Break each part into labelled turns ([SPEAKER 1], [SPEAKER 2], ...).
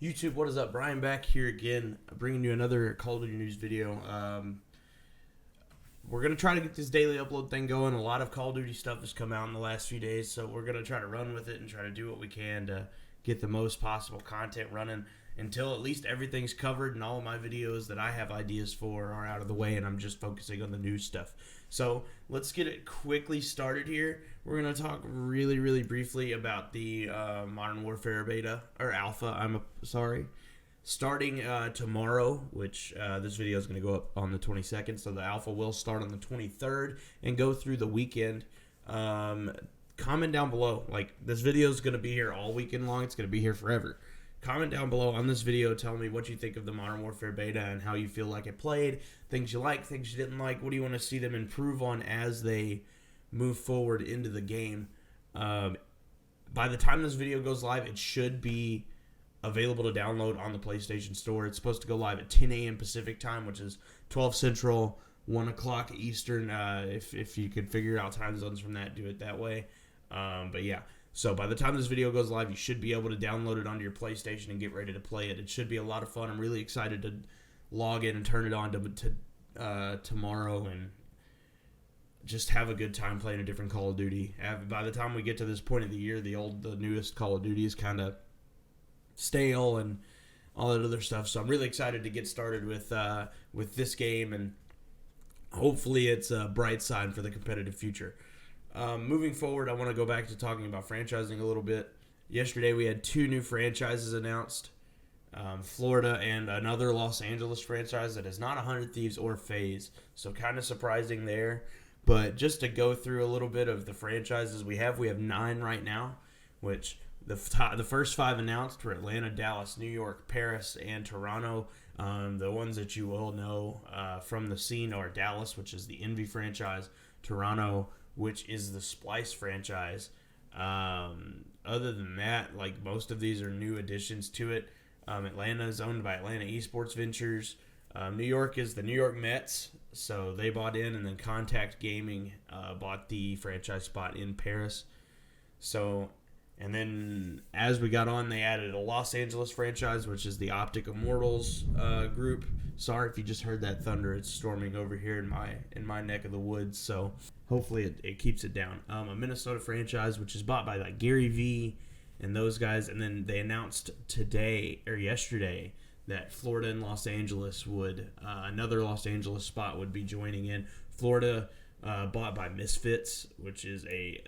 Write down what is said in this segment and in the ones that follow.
[SPEAKER 1] YouTube, what is up? Brian back here again, bringing you another Call of Duty news video. We're going to try to get this daily upload thing going. A lot of Call of Duty stuff has come out in the last few days, so we're going to try to run with it and try to do what we can to get the most possible content running until at least everything's covered and all of my videos that I have ideas for are out of the way and I'm just focusing on the new stuff. So let's get it quickly started here. We're going to talk really briefly about the Modern Warfare beta, or alpha, starting tomorrow, which this video is going to go up on the 22nd, so the alpha will start on the 23rd and go through the weekend. Comment down below. Like, this video is going to be here all weekend long. It's going to be here forever. Comment down below on this video. Tell me what you think of the Modern Warfare beta and how you feel like it played. Things you like, things you didn't like. What do you want to see them improve on as they move forward into the game? By the time this video goes live, it should be available to download on the PlayStation Store. It's supposed to go live at 10 a.m. Pacific time, which is 12 Central, 1 o'clock Eastern. If you could figure out time zones from that, do it that way. But yeah, so by the time this video goes live, you should be able to download it onto your PlayStation and get ready to play it. It should be a lot of fun. I'm really excited to log in and turn it on to tomorrow and just have a good time playing a different Call of Duty. By the time we get to this point of the year, the newest Call of Duty is kind of stale and all that other stuff. So I'm really excited to get started with this game, and hopefully it's a bright sign for the competitive future. Moving forward, I want to go back to talking about franchising a little bit. Yesterday we had 2 new franchises announced. Florida and another Los Angeles franchise that is not 100 Thieves or FaZe. So kind of surprising there. But just to go through a little bit of the franchises we have 9 right now, which the first 5 announced were Atlanta, Dallas, New York, Paris, and Toronto. The ones that you will know from the scene are Dallas, which is the Envy franchise, Toronto, which is the Splice franchise. Other than that, like, most of these are new additions to it. Atlanta is owned by Atlanta Esports Ventures. New York is the New York Mets, so they bought in, and then Contact Gaming bought the franchise spot in Paris. So, and then as we got on, they added a Los Angeles franchise, which is the Optic Immortals group. Sorry if you just heard that thunder. It's storming over here in my neck of the woods, so hopefully it keeps it down. A Minnesota franchise, which is bought by like Gary V and those guys, and then they announced yesterday that Florida and Los Angeles would another Los Angeles spot would be joining in. Florida bought by Misfits, which is a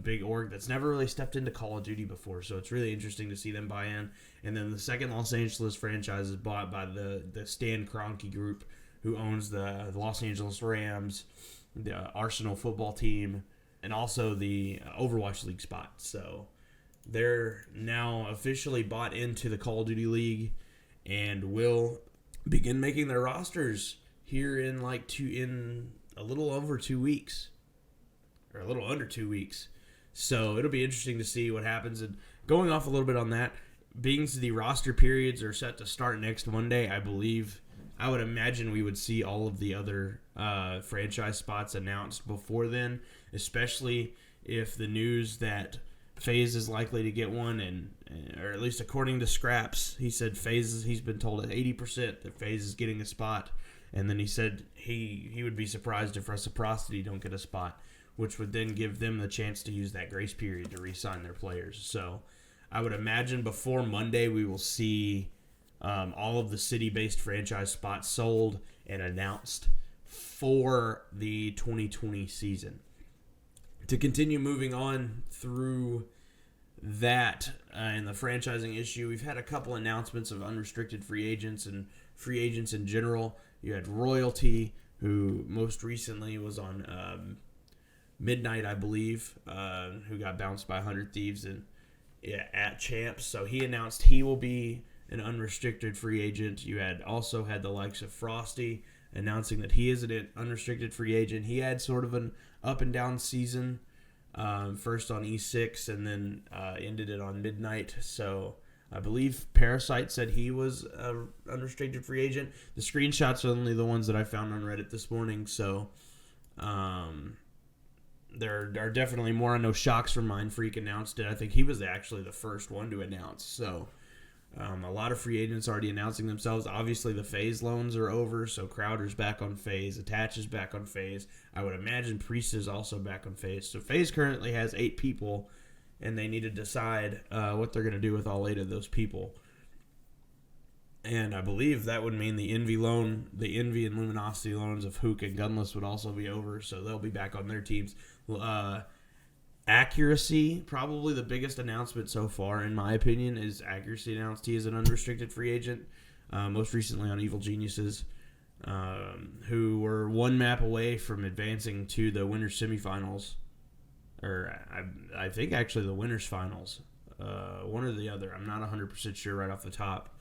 [SPEAKER 1] big org that's never really stepped into Call of Duty before, so it's really interesting to see them buy in. And then the second Los Angeles franchise is bought by the Stan Kroenke group, who owns the Los Angeles Rams, the Arsenal football team, and also the Overwatch League spot. So they're now officially bought into the Call of Duty League and will begin making their rosters here in a little over 2 weeks, or a little under 2 weeks. So it'll be interesting to see what happens. And going off a little bit on that, being the roster periods are set to start next Monday, I would imagine we would see all of the other franchise spots announced before then, especially if the news that FaZe is likely to get one, or at least according to Scraps, he said he's been told at 80% that FaZe is getting a spot, and then he said he would be surprised if Reciprocity don't get a spot, which would then give them the chance to use that grace period to re-sign their players. So I would imagine before Monday we will see all of the city-based franchise spots sold and announced for the 2020 season. To continue moving on through that and the franchising issue, we've had a couple announcements of unrestricted free agents and free agents in general. You had Royalty, who most recently was on Midnight, I believe, who got bounced by 100 Thieves at Champs. So he announced he will be an unrestricted free agent. You also had the likes of Frosty announcing that he is an unrestricted free agent. He had sort of an up and down season, first on E6 and then ended it on Midnight. So I believe Parasite said he was an unrestricted free agent. The screenshots are only the ones that I found on Reddit this morning. So there are definitely more. I know Shocks from Mind Freak announced it. I think he was actually the first one to announce. So A lot of free agents already announcing themselves. Obviously, the phase loans are over, so Crowder's back on phase. Attach is back on phase. I would imagine Priest is also back on phase. So phase currently has 8 people, and they need to decide what they're going to do with all 8 of those people. And I believe that would mean the Envy and Luminosity loans of Hook and Gunless would also be over, so they'll be back on their teams. Accuracy, probably the biggest announcement so far, in my opinion, is Accuracy announced he is an unrestricted free agent, most recently on Evil Geniuses, who were 1 map away from advancing to the winners semifinals, or I think actually the winners finals, one or the other. I'm not 100% sure right off the top.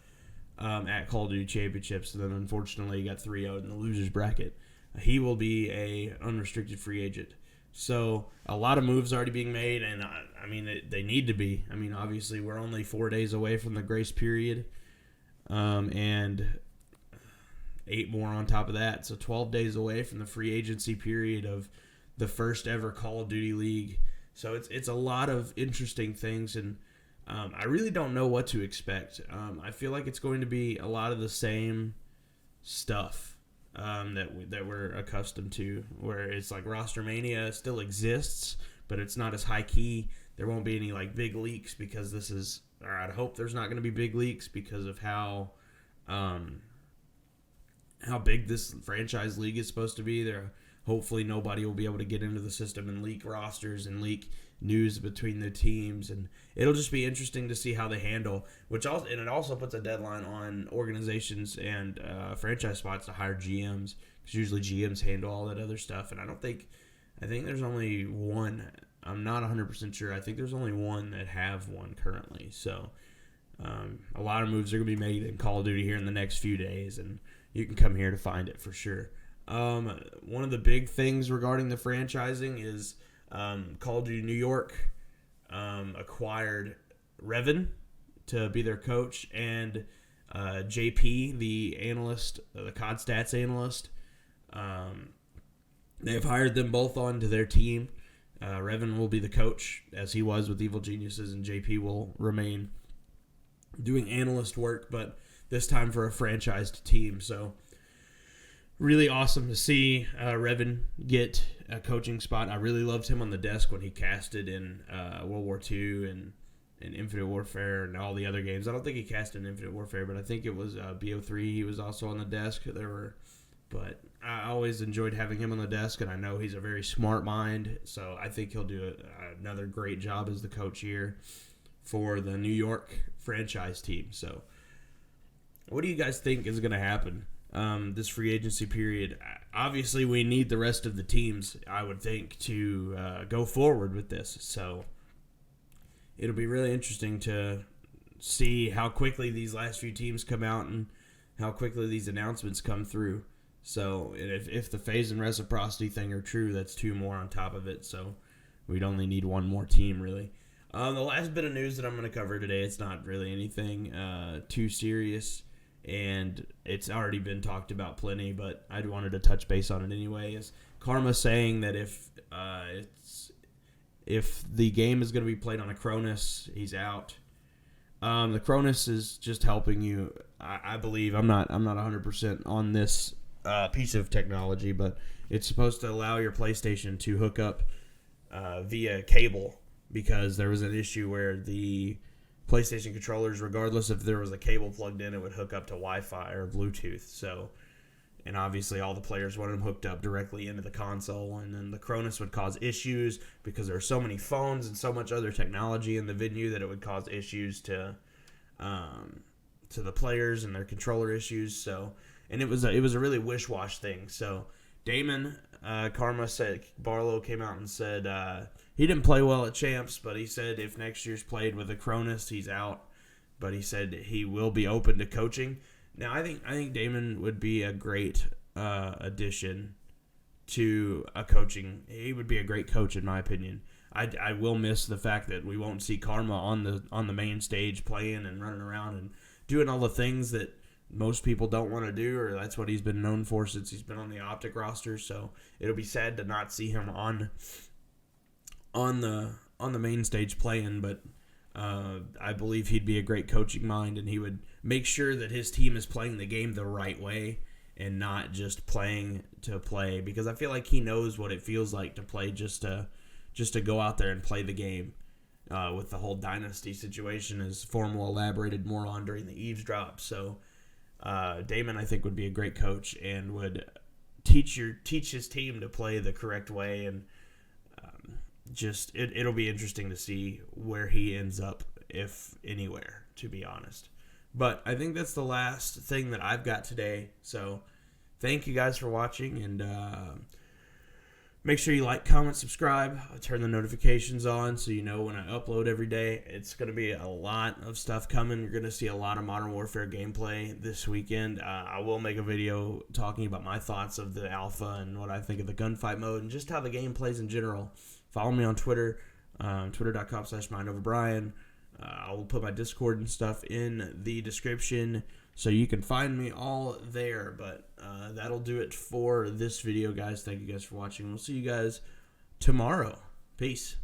[SPEAKER 1] At Call of Duty Championships, and then unfortunately he got 3-0 in the losers bracket. He will be a unrestricted free agent. So a lot of moves already being made, and I mean they need to be. I mean, obviously we're only 4 days away from the grace period, and 8 more on top of that. So 12 days away from the free agency period of the first ever Call of Duty League. So it's a lot of interesting things, and I really don't know what to expect. I feel like it's going to be a lot of the same stuff that we're accustomed to, where it's like Roster Mania still exists, but it's not as high key. There won't be any like big leaks because this is, or I'd hope there's not going to be big leaks because of how big this franchise league is supposed to be. Hopefully nobody will be able to get into the system and leak rosters and leak news between the teams, and it'll just be interesting to see how they handle. And it also puts a deadline on organizations and franchise spots to hire GMs, because usually GMs handle all that other stuff. And I think there's only one. I'm not 100% sure. I think there's only one that have one currently. So a lot of moves are going to be made in Call of Duty here in the next few days, and you can come here to find it for sure. One of the big things regarding the franchising is Call of Duty New York acquired Revan to be their coach, and JP, the analyst, the COD stats analyst. They have hired them both onto their team. Revan will be the coach, as he was with Evil Geniuses, and JP will remain doing analyst work, but this time for a franchised team. So really awesome to see Revan get a coaching spot. I really loved him on the desk when he casted in World War II and Infinite Warfare and all the other games. I don't think he cast in Infinite Warfare, but I think it was BO3. He was also on the desk. But I always enjoyed having him on the desk, and I know he's a very smart mind, so I think he'll do another great job as the coach here for the New York franchise team. So what do you guys think is going to happen this free agency period? Obviously, we need the rest of the teams, I would think, to go forward with this. So it'll be really interesting to see how quickly these last few teams come out and how quickly these announcements come through. So if the phase and reciprocity thing are true, that's 2 more on top of it. So we'd only need 1 more team, really. The last bit of news that I'm going to cover today, it's not really anything too serious, and it's already been talked about plenty, but I wanted to touch base on it anyway. Is Karma saying that if the game is going to be played on a Cronus, he's out. The Cronus is just helping you. I believe I'm not 100% on this piece of technology, but it's supposed to allow your PlayStation to hook up via cable, because there was an issue where the PlayStation controllers, regardless if there was a cable plugged in, it would hook up to Wi-Fi or Bluetooth. So, and obviously all the players wanted them hooked up directly into the console, and then the Cronus would cause issues because there are so many phones and so much other technology in the venue that it would cause issues to the players and their controller issues. So, and it was a really wish-wash thing. So Damon Karma said, Barlow came out and said he didn't play well at Champs, but he said if next year's played with a Cronus, he's out. But he said he will be open to coaching. Now, I think Damon would be a great addition to a coaching. He would be a great coach, in my opinion. I will miss the fact that we won't see Karma on the main stage playing and running around and doing all the things that most people don't want to do, or that's what he's been known for since he's been on the Optic roster. So it'll be sad to not see him on the main stage playing, but I believe he'd be a great coaching mind, and he would make sure that his team is playing the game the right way and not just playing to play, because I feel like he knows what it feels like to play just to go out there and play the game. With the whole dynasty situation, as Formal elaborated more on during the eavesdrop. So Damon, I think, would be a great coach and would teach his team to play the correct way, and it'll be interesting to see where he ends up, if anywhere, to be honest. But I think that's the last thing that I've got today. So thank you guys for watching, and make sure you like, comment, subscribe. Turn the notifications on so you know when I upload every day. It's going to be a lot of stuff coming. You're going to see a lot of Modern Warfare gameplay this weekend. I will make a video talking about my thoughts of the alpha and what I think of the gunfight mode and just how the game plays in general. Follow me on Twitter, twitter.com/mindoverbrian. I will put my Discord and stuff in the description, so you can find me all there. But that'll do it for this video, guys. Thank you guys for watching. We'll see you guys tomorrow. Peace.